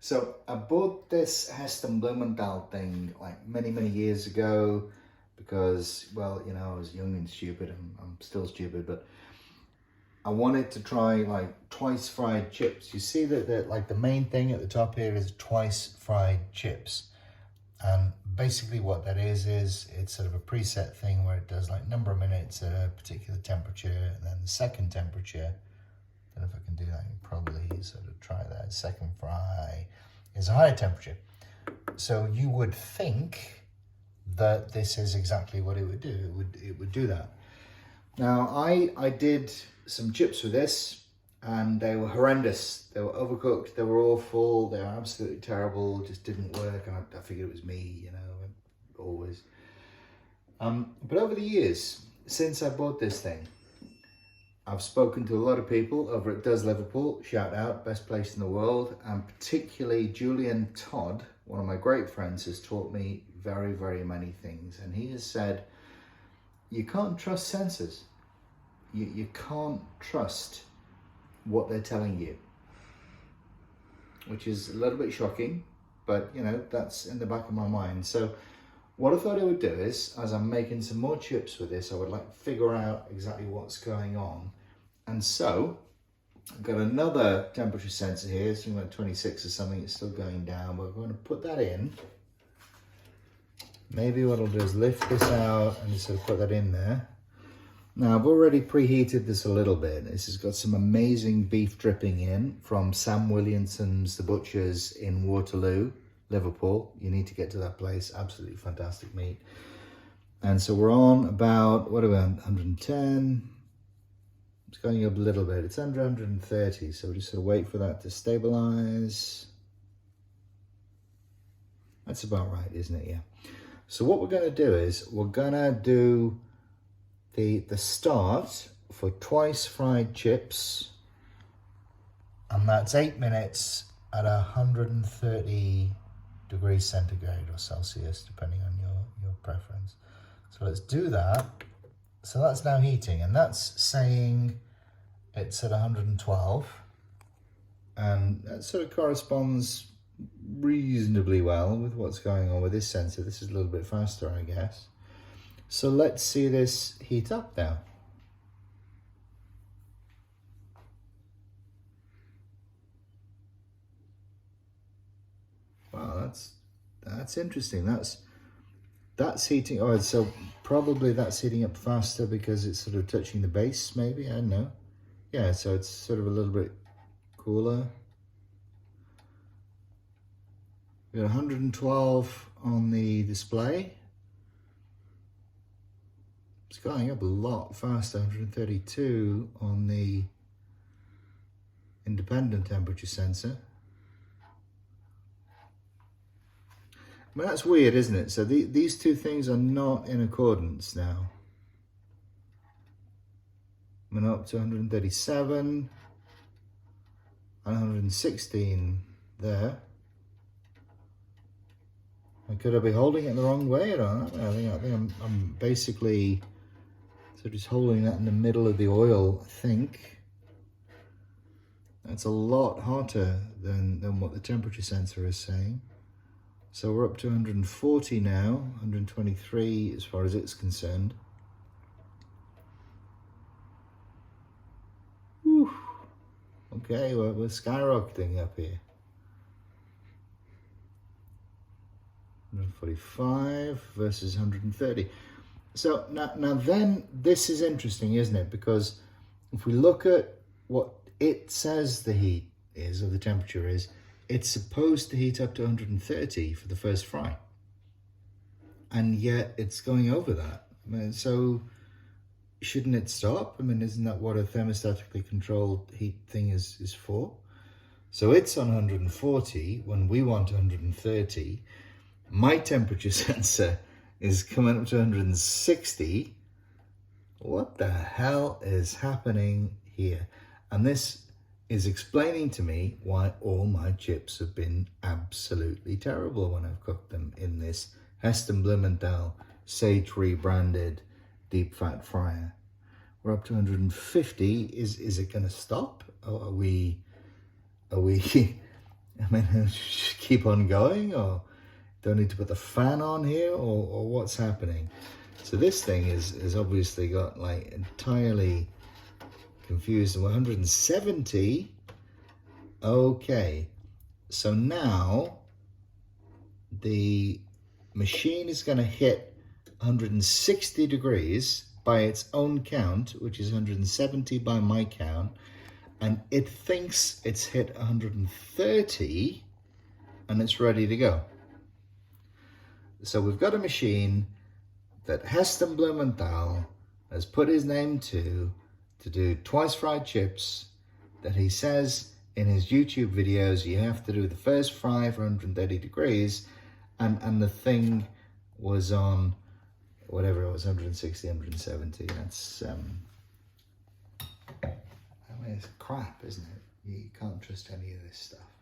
So I bought this Heston Blumenthal thing like many years ago because, well, you know, I was young and stupid, and I'm still stupid, but I wanted to try like twice fried chips. You see that like the main thing at the top here is twice fried chips. And basically what that is it's sort of a preset thing where it does like number of minutes at a particular temperature, and then the second temperature, I don't know if I can do that, I can probably sort of try that. Second fry is a higher temperature. So you would think that this is exactly what it would do. It would do that. Now I did some chips with this and they were horrendous. They were overcooked, they were awful, they were absolutely terrible, just didn't work. And I figured it was me, you know, always. But over the years, since I bought this thing, I've spoken to a lot of people over at Does Liverpool, shout out, best place in the world, and particularly Julian Todd, one of my great friends, has taught me very many things. And he has said, you can't trust sensors. You can't trust what they're telling you, which is a little bit shocking, but you know, that's in the back of my mind. So what I thought I would do is, as I'm making some more chips with this, I would like to figure out exactly what's going on. And so I've got another temperature sensor here, it's like 26 or something, it's still going down, but we're going to put that in. Maybe what I'll do is lift this out and just sort of put that in there. Now I've already preheated this a little bit. This has got some amazing beef dripping in from Sam Williamson's The Butchers in Waterloo, Liverpool. You need to get to that place, absolutely fantastic meat. And so we're on about, what are we on, 110? It's going up a little bit, it's under 130, so we'll just sort of wait for that to stabilize. That's about right, isn't it? Yeah. So what we're going to do is we're going to do the start for twice fried chips, and that's 8 minutes at 130 degrees centigrade or Celsius, depending on your preference. So let's do that. So that's now heating, and that's saying it's at 112, and that sort of corresponds reasonably well with what's going on with this sensor. This is a little bit faster, I guess. So let's see this heat up now. Wow, that's interesting. That's heating. Oh, so probably that's heating up faster because it's sort of touching the base, maybe, I don't know. Yeah, so it's sort of a little bit cooler. We got 112 on the display. It's going up a lot faster, 132 on the independent temperature sensor. I mean, that's weird, isn't it? So these two things are not in accordance now. I'm up to 137 and 116 there. Could I be holding it the wrong way? I don't know. I think I'm basically so just holding that in the middle of the oil, I think. That's a lot hotter than what the temperature sensor is saying. So we're up to 140 now, 123 as far as it's concerned. Whew. Okay, well, we're skyrocketing up here. 145 versus 130. So now then, this is interesting, isn't it? Because if we look at what it says the heat is, or the temperature is, it's supposed to heat up to 130 for the first fry. And yet it's going over that. I mean, so shouldn't it stop? I mean, isn't that what a thermostatically controlled heat thing is for? So it's on 140 when we want 130. My temperature sensor is coming up to 160. What the hell is happening here? And this is explaining to me why all my chips have been absolutely terrible when I've cooked them in this Heston Blumenthal Sage rebranded deep fat fryer. We're up to 150. Is it going to stop? Or are we I mean, just keep on going, or don't need to put the fan on here, or what's happening? So this thing is obviously got like entirely confused. 170. Okay, so now the machine is going to hit 160 degrees by its own count, which is 170 by my count, and it thinks it's hit 130 and it's ready to go. So we've got a machine that Heston Blumenthal has put his name to do twice fried chips, that he says in his YouTube videos you have to do the first fry for 130 degrees, and the thing was on whatever it was, 160, 170. That's I mean, it's crap, isn't it? You can't trust any of this stuff.